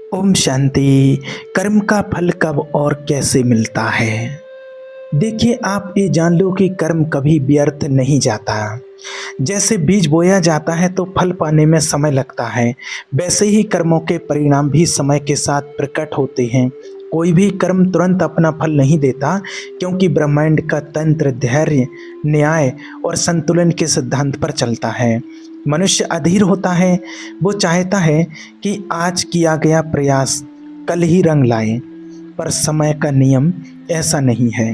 ओम शांति। कर्म का फल कब और कैसे मिलता है? देखिए, आप ये जान लो कि कर्म कभी व्यर्थ नहीं जाता। जैसे बीज बोया जाता है तो फल पाने में समय लगता है, वैसे ही कर्मों के परिणाम भी समय के साथ प्रकट होते हैं। कोई भी कर्म तुरंत अपना फल नहीं देता, क्योंकि ब्रह्मांड का तंत्र धैर्य, न्याय और संतुलन के सिद्धांत पर चलता है। मनुष्य अधीर होता है, वो चाहता है कि आज किया गया प्रयास कल ही रंग लाए, पर समय का नियम ऐसा नहीं है।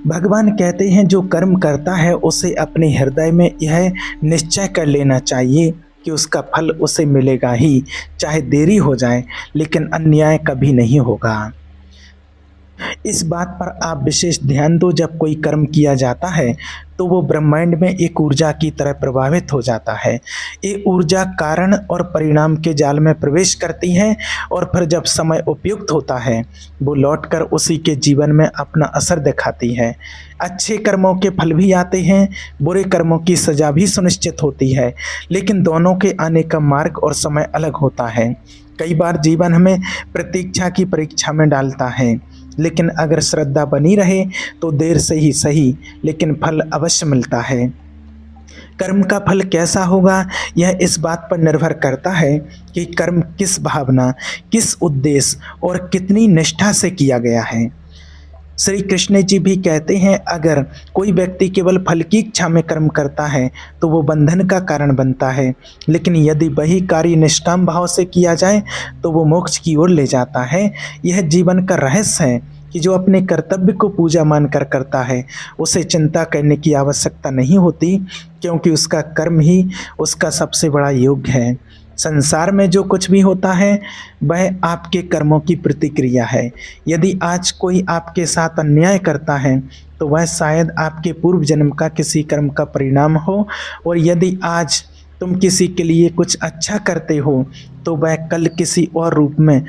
भगवान कहते हैं, जो कर्म करता है उसे अपने हृदय में यह निश्चय कर लेना चाहिए कि उसका फल उसे मिलेगा ही, चाहे देरी हो जाए, लेकिन अन्याय कभी नहीं होगा। इस बात पर आप विशेष ध्यान दो, जब कोई कर्म किया जाता है तो वो ब्रह्मांड में एक ऊर्जा की तरह प्रभावित हो जाता है। ये ऊर्जा कारण और परिणाम के जाल में प्रवेश करती है, और फिर जब समय उपयुक्त होता है वो लौटकर उसी के जीवन में अपना असर दिखाती है। अच्छे कर्मों के फल भी आते हैं, बुरे कर्मों की सजा भी सुनिश्चित होती है, लेकिन दोनों के आने का मार्ग और समय अलग होता है। कई बार जीवन हमें प्रतीक्षा की परीक्षा में डालता है, लेकिन अगर श्रद्धा बनी रहे तो देर से ही सही, लेकिन फल अवश्य मिलता है। कर्म का फल कैसा होगा, यह इस बात पर निर्भर करता है कि कर्म किस भावना, किस उद्देश्य और कितनी निष्ठा से किया गया है। श्री कृष्ण जी भी कहते हैं, अगर कोई व्यक्ति केवल फल की इच्छा में कर्म करता है तो वो बंधन का कारण बनता है, लेकिन यदि वही कार्य निष्काम भाव से किया जाए तो वो मोक्ष की ओर ले जाता है। यह जीवन का रहस्य है कि जो अपने कर्तव्य को पूजा मानकर करता है उसे चिंता करने की आवश्यकता नहीं होती, क्योंकि उसका कर्म ही उसका सबसे बड़ा योग है। संसार में जो कुछ भी होता है वह आपके कर्मों की प्रतिक्रिया है। यदि आज कोई आपके साथ अन्याय करता है तो वह शायद आपके पूर्व जन्म का किसी कर्म का परिणाम हो, और यदि आज तुम किसी के लिए कुछ अच्छा करते हो तो वह कल किसी और रूप में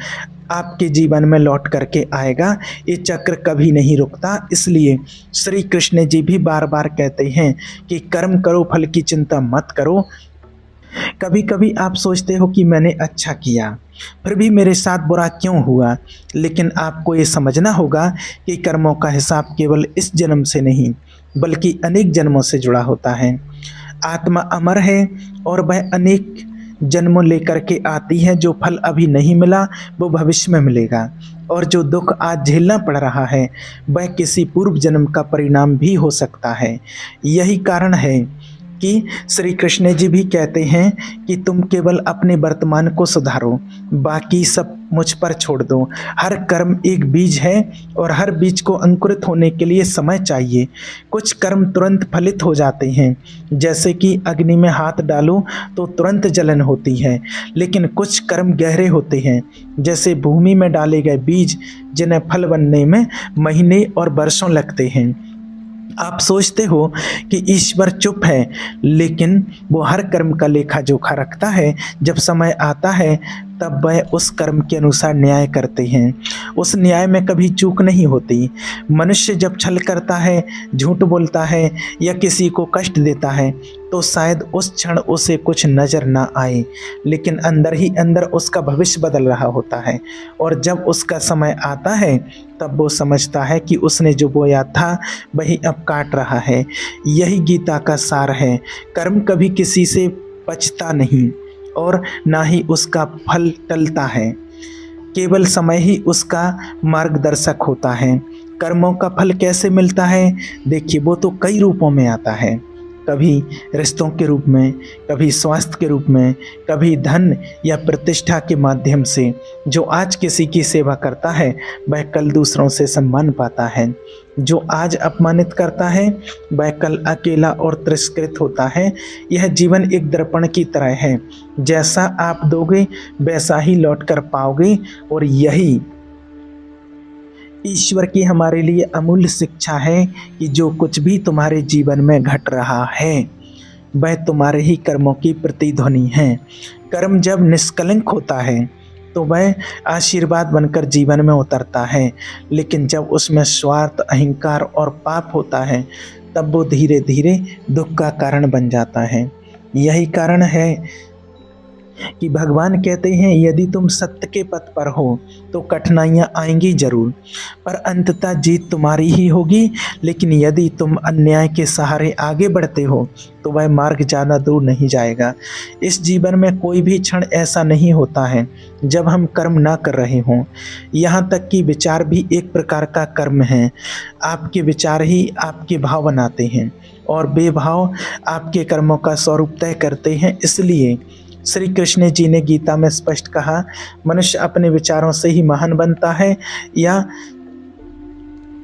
आपके जीवन में लौट करके आएगा। ये चक्र कभी नहीं रुकता। इसलिए श्री कृष्ण जी भी बार बार कहते हैं कि कर्म करो, फल की चिंता मत करो। कभी कभी आप सोचते हो कि मैंने अच्छा किया, फिर भी मेरे साथ बुरा क्यों हुआ, लेकिन आपको ये समझना होगा कि कर्मों का हिसाब केवल इस जन्म से नहीं बल्कि अनेक जन्मों से जुड़ा होता है। आत्मा अमर है और वह अनेक जन्मों लेकर के आती है। जो फल अभी नहीं मिला वो भविष्य में मिलेगा, और जो दुख आज झेलना पड़ रहा है वह किसी पूर्व जन्म का परिणाम भी हो सकता है। यही कारण है कि श्री कृष्ण जी भी कहते हैं कि तुम केवल अपने वर्तमान को सुधारो, बाकी सब मुझ पर छोड़ दो। हर कर्म एक बीज है और हर बीज को अंकुरित होने के लिए समय चाहिए। कुछ कर्म तुरंत फलित हो जाते हैं, जैसे कि अग्नि में हाथ डालो तो तुरंत जलन होती है, लेकिन कुछ कर्म गहरे होते हैं, जैसे भूमि में डाले गए बीज, जिन्हें फल बनने में महीने और वर्षों लगते हैं। आप सोचते हो कि ईश्वर चुप है, लेकिन वो हर कर्म का लेखा जोखा रखता है। जब समय आता है तब वह उस कर्म के अनुसार न्याय करते हैं। उस न्याय में कभी चूक नहीं होती। मनुष्य जब छल करता है, झूठ बोलता है या किसी को कष्ट देता है तो शायद उस क्षण उसे कुछ नजर ना आए, लेकिन अंदर ही अंदर उसका भविष्य बदल रहा होता है। और जब उसका समय आता है तब वो समझता है कि उसने जो बोया था वही अब काट रहा है। यही गीता का सार है। कर्म कभी किसी से बचता नहीं और ना ही उसका फल टलता है, केवल समय ही उसका मार्गदर्शक होता है। कर्मों का फल कैसे मिलता है? देखिए, वो तो कई रूपों में आता है। कभी रिश्तों के रूप में, कभी स्वास्थ्य के रूप में, कभी धन या प्रतिष्ठा के माध्यम से। जो आज किसी की सेवा करता है वह कल दूसरों से सम्मान पाता है। जो आज अपमानित करता है वह कल अकेला और तिरस्कृत होता है। यह जीवन एक दर्पण की तरह है, जैसा आप दोगे वैसा ही लौट कर पाओगे। और यही ईश्वर की हमारे लिए अमूल्य शिक्षा है कि जो कुछ भी तुम्हारे जीवन में घट रहा है वह तुम्हारे ही कर्मों की प्रतिध्वनि है। कर्म जब निष्कलंक होता है तो वह आशीर्वाद बनकर जीवन में उतरता है, लेकिन जब उसमें स्वार्थ, अहंकार और पाप होता है तब वो धीरे धीरे दुख का कारण बन जाता है। यही कारण है कि भगवान कहते हैं यदि तुम सत्य के पथ पर हो तो कठिनाइयाँ आएंगी जरूर, पर अंततः जीत तुम्हारी ही होगी। लेकिन यदि तुम अन्याय के सहारे आगे बढ़ते हो तो वह मार्ग ज़्यादा दूर नहीं जाएगा। इस जीवन में कोई भी क्षण ऐसा नहीं होता है जब हम कर्म ना कर रहे हों। यहाँ तक कि विचार भी एक प्रकार का कर्म है। आपके विचार ही आपके भाव बनाते हैं और बेभाव आपके कर्मों का स्वरूप तय करते हैं। इसलिए श्री कृष्ण जी ने गीता में स्पष्ट कहा, मनुष्य अपने विचारों से ही महान बनता है, या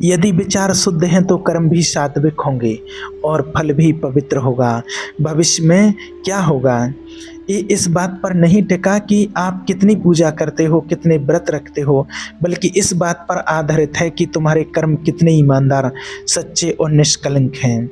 यदि विचार शुद्ध हैं तो कर्म भी सात्विक होंगे और फल भी पवित्र होगा। भविष्य में क्या होगा ये इस बात पर नहीं टिका कि आप कितनी पूजा करते हो, कितने व्रत रखते हो, बल्कि इस बात पर आधारित है कि तुम्हारे कर्म कितने ईमानदार, सच्चे और निष्कलंक हैं।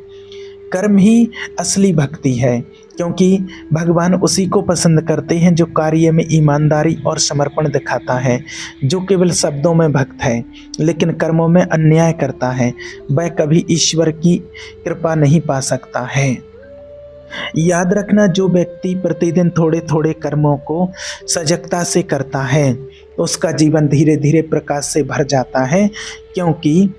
कर्म ही असली भक्ति है, क्योंकि भगवान उसी को पसंद करते हैं जो कार्य में ईमानदारी और समर्पण दिखाता है। जो केवल शब्दों में भक्त है लेकिन कर्मों में अन्याय करता है, वह कभी ईश्वर की कृपा नहीं पा सकता है। याद रखना, जो व्यक्ति प्रतिदिन थोड़े थोड़े कर्मों को सजगता से करता है उसका जीवन धीरे धीरे प्रकाश से भर जाता है, क्योंकि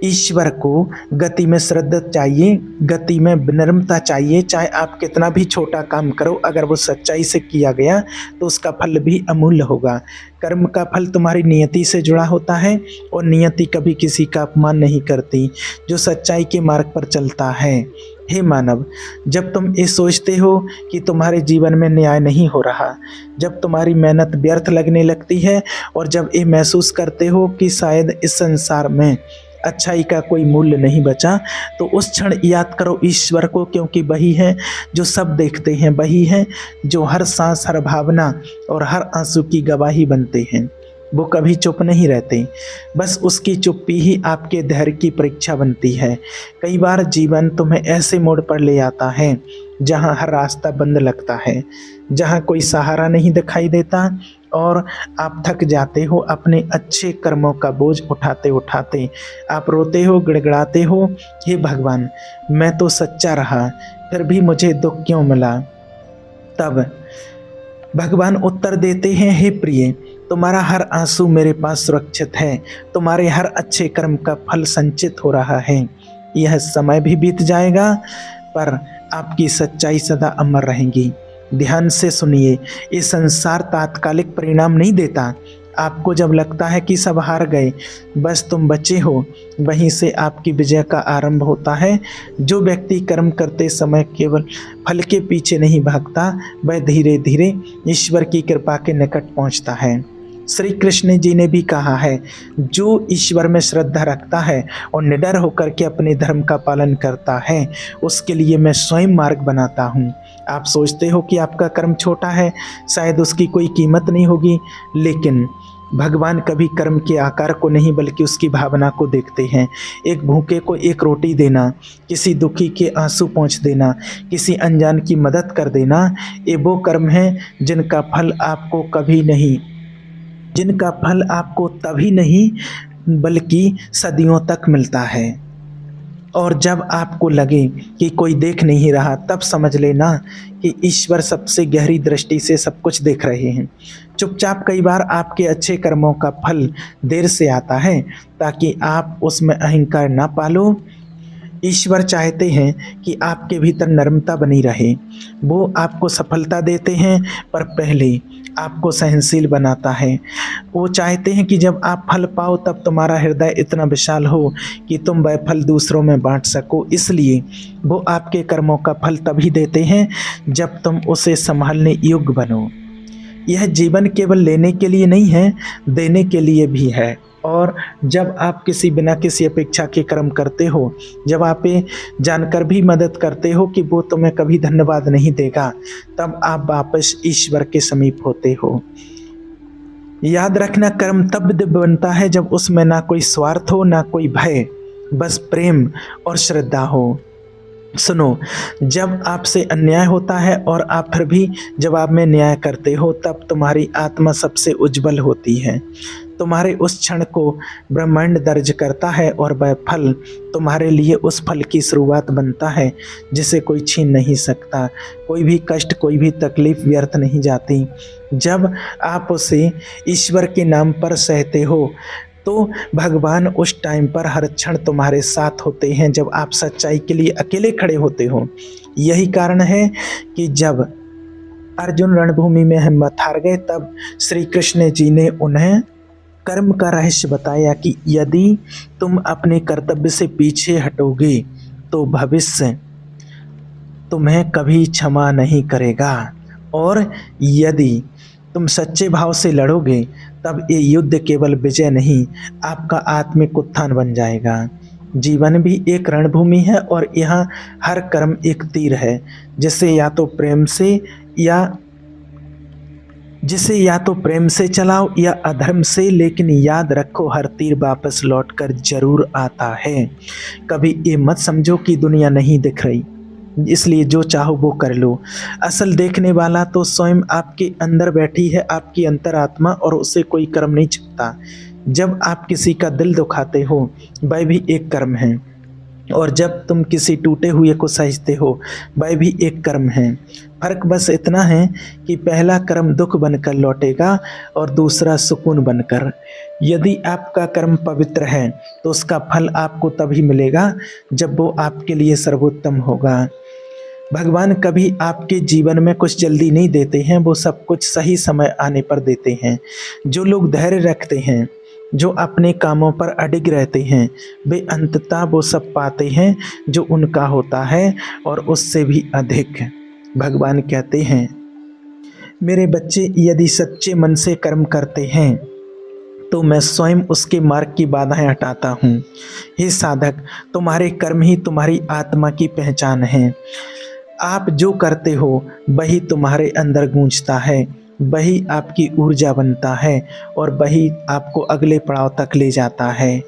ईश्वर को गति में श्रद्धा चाहिए, गति में विनम्रता चाहिए। चाहे आप कितना भी छोटा काम करो, अगर वो सच्चाई से किया गया तो उसका फल भी अमूल्य होगा। कर्म का फल तुम्हारी नियति से जुड़ा होता है और नियति कभी किसी का अपमान नहीं करती जो सच्चाई के मार्ग पर चलता है। हे मानव, जब तुम ये सोचते हो कि तुम्हारे जीवन में न्याय नहीं हो रहा, जब तुम्हारी मेहनत व्यर्थ लगने लगती है और जब ये महसूस करते हो कि शायद इस संसार में अच्छाई का कोई मूल्य नहीं बचा, तो उस क्षण याद करो ईश्वर को, क्योंकि वही है जो सब देखते हैं, वही है जो हर सांस, हर भावना और हर आंसू की गवाही बनते हैं। वो कभी चुप नहीं रहते, बस उसकी चुप्पी ही आपके धैर्य की परीक्षा बनती है। कई बार जीवन तुम्हें ऐसे मोड़ पर ले आता है जहाँ हर रास्ता बंद लगता है, जहाँ कोई सहारा नहीं दिखाई देता और आप थक जाते हो। अपने अच्छे कर्मों का बोझ उठाते उठाते आप रोते हो, गिड़गिड़ाते हो, हे भगवान, मैं तो सच्चा रहा, फिर भी मुझे दुख क्यों मिला। तब भगवान उत्तर देते हैं, हे प्रिय, तुम्हारा हर आंसू मेरे पास सुरक्षित है, तुम्हारे हर अच्छे कर्म का फल संचित हो रहा है। यह समय भी बीत जाएगा पर आपकी सच्चाई सदा अमर रहेगी। ध्यान से सुनिए, ये संसार तात्कालिक परिणाम नहीं देता। आपको जब लगता है कि सब हार गए, बस तुम बचे हो, वहीं से आपकी विजय का आरंभ होता है। जो व्यक्ति कर्म करते समय केवल फल के पीछे नहीं भागता, वह धीरे धीरे ईश्वर की कृपा के निकट पहुंचता है। श्री कृष्ण जी ने भी कहा है, जो ईश्वर में श्रद्धा रखता है और निडर होकर के अपने धर्म का पालन करता है, उसके लिए मैं स्वयं मार्ग बनाता हूँ। आप सोचते हो कि आपका कर्म छोटा है, शायद उसकी कोई कीमत नहीं होगी, लेकिन भगवान कभी कर्म के आकार को नहीं बल्कि उसकी भावना को देखते हैं। एक भूखे को एक रोटी देना, किसी दुखी के आंसू पोंछ देना, किसी अनजान की मदद कर देना, ये वो कर्म हैं जिनका फल आपको तभी नहीं बल्कि सदियों तक मिलता है। और जब आपको लगे कि कोई देख नहीं रहा, तब समझ लेना कि ईश्वर सबसे गहरी दृष्टि से सब कुछ देख रहे हैं। चुपचाप कई बार आपके अच्छे कर्मों का फल देर से आता है ताकि आप उसमें अहंकार ना पालो। ईश्वर चाहते हैं कि आपके भीतर नम्रता बनी रहे। वो आपको सफलता देते हैं पर पहले आपको सहनशील बनाता है। वो चाहते हैं कि जब आप फल पाओ तब तुम्हारा हृदय इतना विशाल हो कि तुम वह फल दूसरों में बांट सको। इसलिए वो आपके कर्मों का फल तभी देते हैं जब तुम उसे संभालने योग्य बनो। यह जीवन केवल लेने के लिए नहीं है, देने के लिए भी है। और जब आप बिना किसी अपेक्षा के कर्म करते हो, जब आप ये जानकर भी मदद करते हो कि वो तुम्हें कभी धन्यवाद नहीं देगा, तब आप वापस ईश्वर के समीप होते हो। याद रखना, कर्म तब दिव्य बनता है जब उसमें ना कोई स्वार्थ हो, ना कोई भय, बस प्रेम और श्रद्धा हो। सुनो, जब आपसे अन्याय होता है और आप फिर भी जवाब में न्याय करते हो, तब तुम्हारी आत्मा सबसे उज्जवल होती है। तुम्हारे उस क्षण को ब्रह्मांड दर्ज करता है और वह फल तुम्हारे लिए उस फल की शुरुआत बनता है जिसे कोई छीन नहीं सकता। कोई भी कष्ट, कोई भी तकलीफ व्यर्थ नहीं जाती। जब आप उसे ईश्वर के नाम पर सहते हो तो भगवान उस टाइम पर हर क्षण तुम्हारे साथ होते हैं, जब आप सच्चाई के लिए अकेले खड़े होते हो। यही कारण है कि जब अर्जुन रणभूमि में हिम्मत हार गए तब श्री कृष्ण जी ने उन्हें कर्म का रहस्य बताया कि यदि तुम अपने कर्तव्य से पीछे हटोगे तो भविष्य तुम्हें कभी क्षमा नहीं करेगा, और यदि तुम सच्चे भाव से लड़ोगे तब ये युद्ध केवल विजय नहीं, आपका आत्मिक उत्थान बन जाएगा। जीवन भी एक रणभूमि है और यहाँ हर कर्म एक तीर है जिसे या तो प्रेम से चलाओ या अधर्म से, लेकिन याद रखो हर तीर वापस लौटकर जरूर आता है। कभी ये मत समझो कि दुनिया नहीं दिख रही इसलिए जो चाहो वो कर लो। असल देखने वाला तो स्वयं आपके अंदर बैठी है, आपकी अंतरात्मा, और उसे कोई कर्म नहीं छिपता। जब आप किसी का दिल दुखाते हो वह भी एक कर्म है, और जब तुम किसी टूटे हुए को सहेजते हो वह भी एक कर्म है। फर्क बस इतना है कि पहला कर्म दुख बनकर लौटेगा और दूसरा सुकून बनकर। यदि आपका कर्म पवित्र है तो उसका फल आपको तभी मिलेगा जब वो आपके लिए सर्वोत्तम होगा। भगवान कभी आपके जीवन में कुछ जल्दी नहीं देते हैं, वो सब कुछ सही समय आने पर देते हैं। जो लोग धैर्य रखते हैं, जो अपने कामों पर अडिग रहते हैं, वे अंततः वो सब पाते हैं जो उनका होता है और उससे भी अधिक। भगवान कहते हैं, मेरे बच्चे यदि सच्चे मन से कर्म करते हैं तो मैं स्वयं उसके मार्ग की बाधाएं हटाता हूँ। हे साधक, तुम्हारे कर्म ही तुम्हारी आत्मा की पहचान है। आप जो करते हो वही तुम्हारे अंदर गूंजता है, वही आपकी ऊर्जा बनता है और वही आपको अगले पड़ाव तक ले जाता है।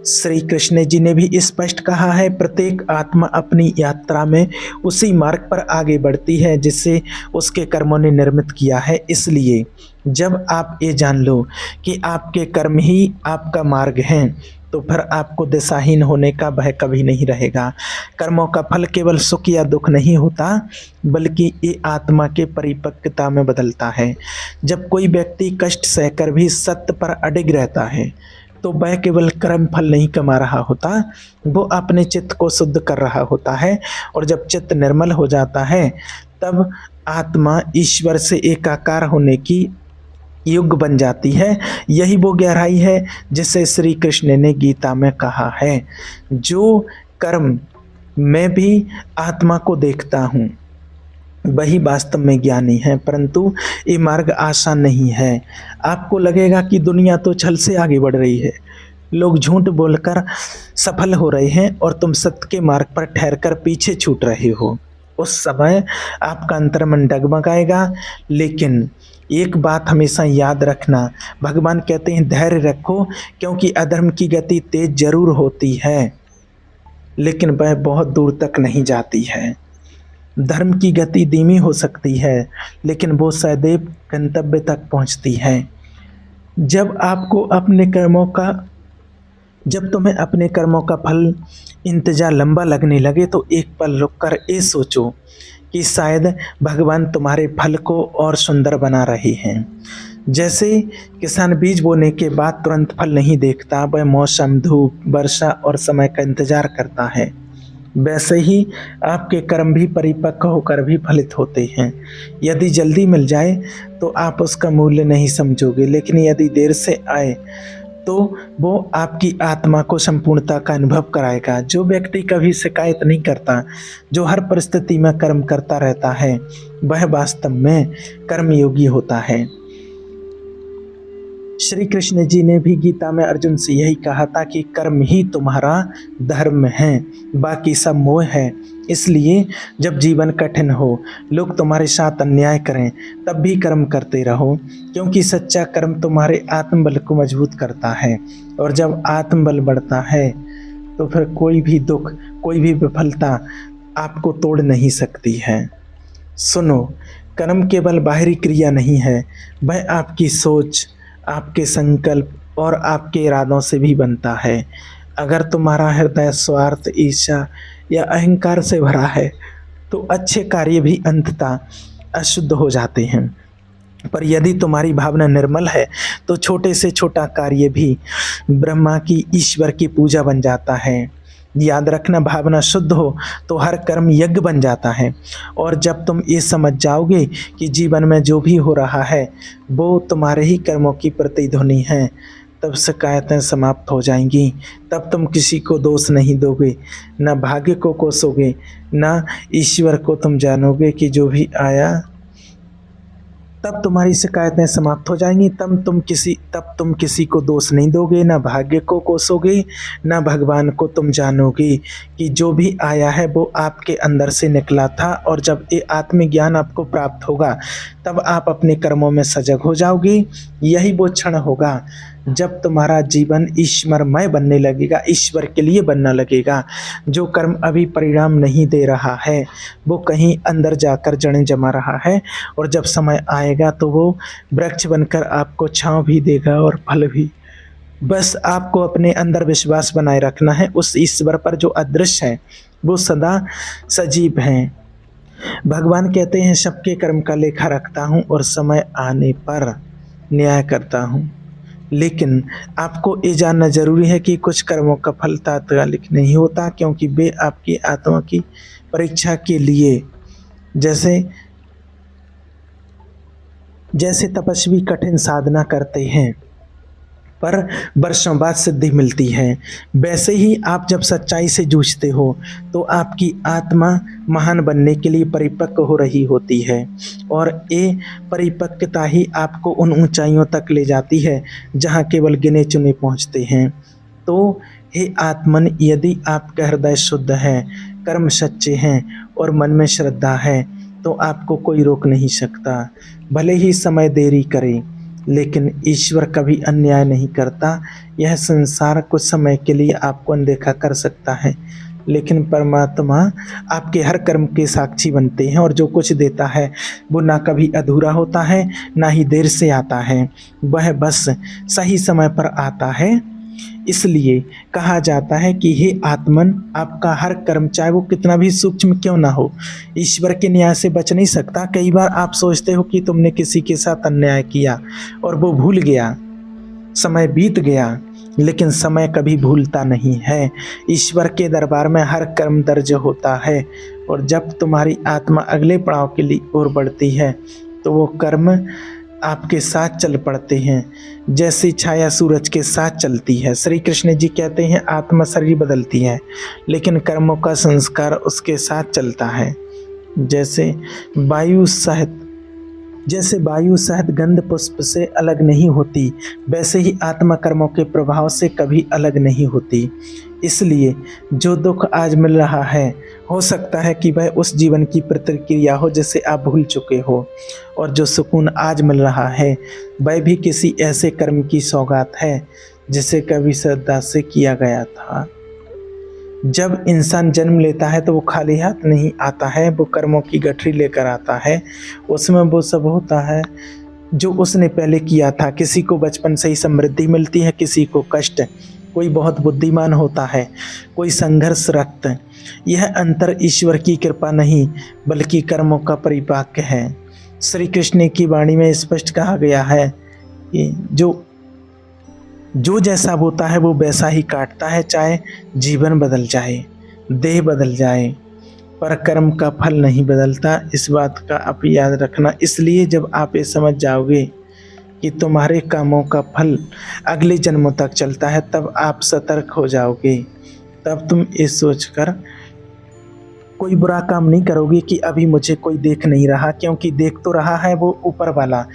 श्री कृष्ण जी ने भी स्पष्ट कहा है, प्रत्येक आत्मा अपनी यात्रा में उसी मार्ग पर आगे बढ़ती है जिससे उसके कर्मों ने निर्मित किया है। इसलिए जब आप ये जान लो कि आपके कर्म ही आपका मार्ग हैं तो फिर आपको दिशाहीन होने का भय कभी नहीं रहेगा। कर्मों का फल केवल सुख या दुख नहीं होता, बल्कि ये आत्मा के परिपक्वता में बदलता है। जब कोई व्यक्ति कष्ट सहकर भी सत्य पर अडिग रहता है तो वह केवल कर्म फल नहीं कमा रहा होता, वो अपने चित्त को शुद्ध कर रहा होता है। और जब चित्त निर्मल हो जाता है तब आत्मा ईश्वर से एकाकार होने की युग बन जाती है। यही वो गहराई है जिसे श्री कृष्ण ने गीता में कहा है, जो कर्म मैं भी आत्मा को देखता हूँ वही वास्तव में ज्ञानी है। परंतु ये मार्ग आसान नहीं है। आपको लगेगा कि दुनिया तो छल से आगे बढ़ रही है, लोग झूठ बोलकर सफल हो रहे हैं और तुम सत्य के मार्ग पर ठहरकर पीछे छूट रहे हो। उस समय आपका अंतर्मन डगमगाएगा। लेकिन एक बात हमेशा याद रखना, भगवान कहते हैं धैर्य रखो, क्योंकि अधर्म की गति तेज जरूर होती है लेकिन वह बहुत दूर तक नहीं जाती है। धर्म की गति धीमी हो सकती है लेकिन वो सदैव गंतव्य तक पहुंचती है। जब तुम्हें अपने कर्मों का फल इंतजार लंबा लगने लगे तो एक पल रुककर ये सोचो कि शायद भगवान तुम्हारे फल को और सुंदर बना रहे हैं। जैसे किसान बीज बोने के बाद तुरंत फल नहीं देखता, वह मौसम, धूप, वर्षा और समय का इंतजार करता है, वैसे ही आपके कर्म भी परिपक्व होकर भी फलित होते हैं। यदि जल्दी मिल जाए तो आप उसका मूल्य नहीं समझोगे, लेकिन यदि देर से आए तो वो आपकी आत्मा को संपूर्णता का अनुभव कराएगा। जो व्यक्ति कभी शिकायत नहीं करता, जो हर परिस्थिति में कर्म करता रहता है, वह वास्तव में कर्मयोगी होता है। श्री कृष्ण जी ने भी गीता में अर्जुन से यही कहा था कि कर्म ही तुम्हारा धर्म है, बाकी सब मोह है। इसलिए जब जीवन कठिन हो, लोग तुम्हारे साथ अन्याय करें, तब भी कर्म करते रहो, क्योंकि सच्चा कर्म तुम्हारे आत्मबल को मजबूत करता है। और जब आत्मबल बढ़ता है तो फिर कोई भी दुख, कोई भी विफलता आपको तोड़ नहीं सकती है। सुनो, कर्म केवल बाहरी क्रिया नहीं है, वह आपकी सोच, आपके संकल्प और आपके इरादों से भी बनता है। अगर तुम्हारा हृदय स्वार्थ, ईर्ष्या या अहंकार से भरा है तो अच्छे कार्य भी अंततः अशुद्ध हो जाते हैं। पर यदि तुम्हारी भावना निर्मल है तो छोटे से छोटा कार्य भी ब्रह्मा की, ईश्वर की पूजा बन जाता है। याद रखना, भावना शुद्ध हो तो हर कर्म यज्ञ बन जाता है। और जब तुम ये समझ जाओगे कि जीवन में जो भी हो रहा है वो तुम्हारे ही कर्मों की प्रतिध्वनि है, तब शिकायतें समाप्त हो जाएंगी। तब तुम किसी को दोष नहीं दोगे, न भाग्य को कोसोगे, न ईश्वर को। तुम जानोगे कि जो भी आया, तब तुम्हारी शिकायतें समाप्त हो जाएंगी। तब तुम किसी को दोष नहीं दोगे, न भाग्य को कोसोगे, न भगवान को। तुम जानोगे कि जो भी आया है वो आपके अंदर से निकला था। और जब ये आत्मज्ञान आपको प्राप्त होगा तब आप अपने कर्मों में सजग हो जाओगे। यही वो क्षण होगा जब तुम्हारा जीवन ईश्वरमय बनने लगेगा, ईश्वर के लिए बनने लगेगा। जो कर्म अभी परिणाम नहीं दे रहा है वो कहीं अंदर जाकर जड़ें जमा रहा है, और जब समय आएगा तो वो वृक्ष बनकर आपको छांव भी देगा और फल भी। बस आपको अपने अंदर विश्वास बनाए रखना है उस ईश्वर पर जो अदृश्य है, वो सदा सजीव हैं। भगवान कहते हैं, सबके कर्म का लेखा रखता हूँ और समय आने पर न्याय करता हूँ। लेकिन आपको ये जानना जरूरी है कि कुछ कर्मों का फल तात्कालिक नहीं होता, क्योंकि वे आपकी आत्मा की परीक्षा के लिए, जैसे तपस्वी कठिन साधना करते हैं पर वर्षों बाद सिद्धि मिलती है, वैसे ही आप जब सच्चाई से जूझते हो तो आपकी आत्मा महान बनने के लिए परिपक्व हो रही होती है। और ये परिपक्वता ही आपको उन ऊंचाइयों तक ले जाती है जहाँ केवल गिने चुने पहुँचते हैं। तो हे आत्मन, यदि आपका हृदय शुद्ध है, कर्म सच्चे हैं और मन में श्रद्धा है तो आपको कोई रोक नहीं सकता। भले ही समय देरी करे, लेकिन ईश्वर कभी अन्याय नहीं करता। यह संसार कुछ समय के लिए आपको अनदेखा कर सकता है, लेकिन परमात्मा आपके हर कर्म के साक्षी बनते हैं, और जो कुछ देता है वो ना कभी अधूरा होता है ना ही देर से आता है, वह बस सही समय पर आता है। इसलिए कहा जाता है कि हे आत्मन, आपका हर कर्म चाहे वो कितना भी सूक्ष्म क्यों ना हो, ईश्वर के न्याय से बच नहीं सकता। कई बार आप सोचते हो कि तुमने किसी के साथ अन्याय किया और वो भूल गया, समय बीत गया, लेकिन समय कभी भूलता नहीं है। ईश्वर के दरबार में हर कर्म दर्ज होता है, और जब तुम्हारी आत्मा अगले पड़ाव के लिए ओर बढ़ती है तो वो कर्म आपके साथ चल पड़ते हैं, जैसी छाया सूरज के साथ चलती है। श्री कृष्ण जी कहते हैं, आत्मा शरीर बदलती है लेकिन कर्मों का संस्कार उसके साथ चलता है। जैसे वायु शहद गंध पुष्प से अलग नहीं होती, वैसे ही आत्मा कर्मों के प्रभाव से कभी अलग नहीं होती। इसलिए जो दुख आज मिल रहा है, हो सकता है कि वह उस जीवन की प्रतिक्रिया हो जिसे आप भूल चुके हो, और जो सुकून आज मिल रहा है वह भी किसी ऐसे कर्म की सौगात है जिसे कभी श्रद्धा से किया गया था। जब इंसान जन्म लेता है तो वो खाली हाथ नहीं आता है, वो कर्मों की गठरी लेकर आता है। उसमें वो सब होता है जो उसने पहले किया था। किसी को बचपन से ही समृद्धि मिलती है, किसी को कष्ट, कोई बहुत बुद्धिमान होता है, कोई संघर्ष रक्त। यह अंतर ईश्वर की कृपा नहीं बल्कि कर्मों का परिपाक्य है। श्री कृष्ण की वाणी में स्पष्ट कहा गया है कि जो जैसा बोता है वो वैसा ही काटता है, चाहे जीवन बदल जाए, देह बदल जाए, पर कर्म का फल नहीं बदलता। इस बात का आप याद रखना। इसलिए जब आप ये समझ जाओगे कि तुम्हारे कामों का फल अगले जन्मों तक चलता है, तब आप सतर्क हो जाओगे। तब तुम ये सोचकर कोई बुरा काम नहीं करोगे कि अभी मुझे कोई देख नहीं रहा, क्योंकि देख तो रहा है वो ऊपर वाला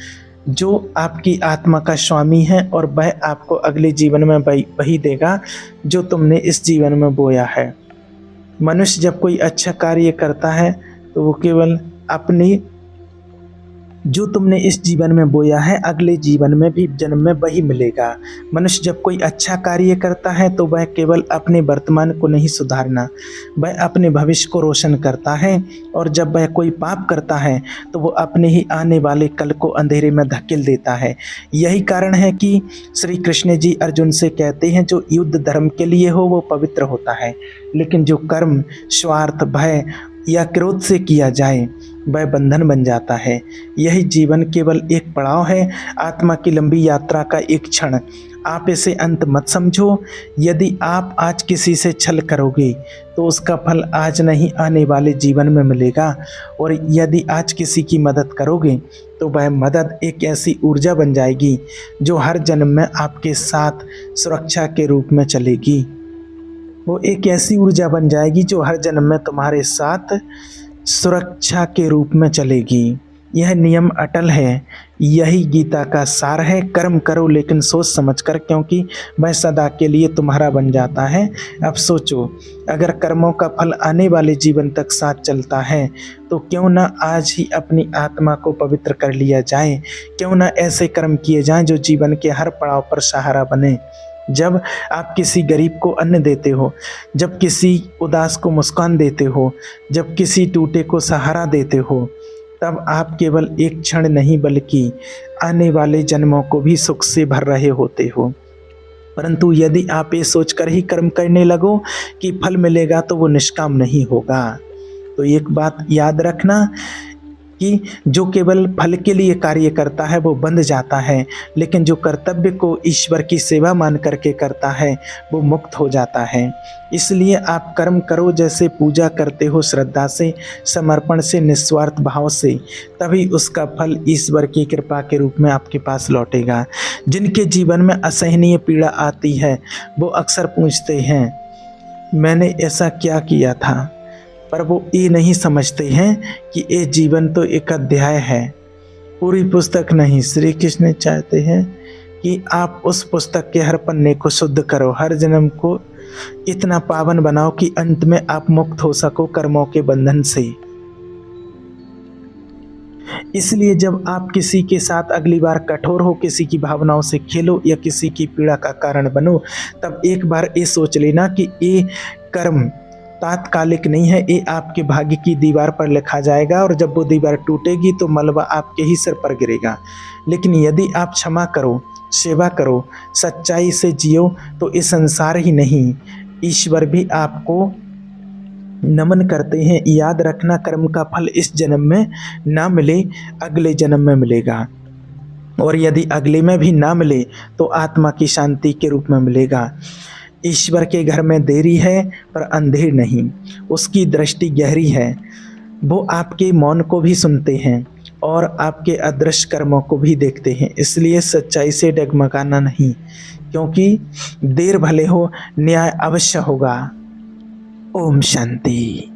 जो आपकी आत्मा का स्वामी है, और वह आपको अगले जीवन में वही देगा जो तुमने इस जीवन में बोया है। मनुष्य जब कोई अच्छा कार्य करता है तो वो केवल अपनी जो तुमने इस जीवन में बोया है अगले जीवन में भी जन्म में वही मिलेगा। मनुष्य जब कोई अच्छा कार्य करता है तो वह केवल अपने वर्तमान को नहीं सुधारना, वह अपने भविष्य को रोशन करता है, और जब वह कोई पाप करता है तो वो अपने ही आने वाले कल को अंधेरे में धकेल देता है। यही कारण है कि श्री कृष्ण जी अर्जुन से कहते हैं, जो युद्ध धर्म के लिए हो वो पवित्र होता है, लेकिन जो कर्म स्वार्थ भय या क्रोध से किया जाए वह बंधन बन जाता है। यही जीवन केवल एक पड़ाव है, आत्मा की लंबी यात्रा का एक क्षण। आप इसे अंत मत समझो। यदि आप आज किसी से छल करोगे तो उसका फल आज नहीं आने वाले जीवन में मिलेगा, और यदि आज किसी की मदद करोगे तो वह मदद एक ऐसी ऊर्जा बन जाएगी जो हर जन्म में आपके साथ सुरक्षा के रूप में चलेगी। वो एक ऐसी ऊर्जा बन जाएगी जो हर जन्म में तुम्हारे साथ सुरक्षा के रूप में चलेगी। यह नियम अटल है, यही गीता का सार है। कर्म करो लेकिन सोच समझकर, क्योंकि वह सदा के लिए तुम्हारा बन जाता है। अब सोचो, अगर कर्मों का फल आने वाले जीवन तक साथ चलता है तो क्यों ना आज ही अपनी आत्मा को पवित्र कर लिया जाए। क्यों ना ऐसे कर्म किए जाएं जो जीवन के हर पड़ाव पर सहारा बने। जब आप किसी गरीब को अन्न देते हो, जब किसी उदास को मुस्कान देते हो, जब किसी टूटे को सहारा देते हो, तब आप केवल एक क्षण नहीं बल्कि आने वाले जन्मों को भी सुख से भर रहे होते हो। परंतु यदि आप ये सोचकर ही कर्म करने लगो कि फल मिलेगा तो वो निष्काम नहीं होगा। तो एक बात याद रखना कि जो केवल फल के लिए कार्य करता है वो बंध जाता है, लेकिन जो कर्तव्य को ईश्वर की सेवा मान करके करता है वो मुक्त हो जाता है। इसलिए आप कर्म करो जैसे पूजा करते हो, श्रद्धा से, समर्पण से, निस्वार्थ भाव से, तभी उसका फल ईश्वर की कृपा के रूप में आपके पास लौटेगा। जिनके जीवन में असहनीय पीड़ा आती है वो अक्सर पूछते हैं मैंने ऐसा क्या किया था, पर वो ये नहीं समझते हैं कि ये जीवन तो एक अध्याय है, पूरी पुस्तक नहीं। श्री कृष्ण चाहते हैं कि आप उस पुस्तक के हर पन्ने को शुद्ध करो, हर जन्म को इतना पावन बनाओ कि अंत में आप मुक्त हो सको कर्मों के बंधन से। इसलिए जब आप किसी के साथ अगली बार कठोर हो, किसी की भावनाओं से खेलो या किसी की पीड़ा का कारण बनो, तब एक बार ये सोच लेना कि ये कर्म तात्कालिक नहीं है, ये आपके भाग्य की दीवार पर लिखा जाएगा, और जब वो दीवार टूटेगी तो मलबा आपके ही सिर पर गिरेगा। लेकिन यदि आप क्षमा करो, सेवा करो, सच्चाई से जियो, तो इस संसार ही नहीं ईश्वर भी आपको नमन करते हैं। याद रखना, कर्म का फल इस जन्म में ना मिले अगले जन्म में मिलेगा, और यदि अगले में भी ना मिले तो आत्मा की शांति के रूप में मिलेगा। ईश्वर के घर में देरी है पर अंधेर नहीं, उसकी दृष्टि गहरी है। वो आपके मौन को भी सुनते हैं और आपके अदृश्य कर्मों को भी देखते हैं। इसलिए सच्चाई से डगमगाना नहीं, क्योंकि देर भले हो न्याय अवश्य होगा। ओम शांति।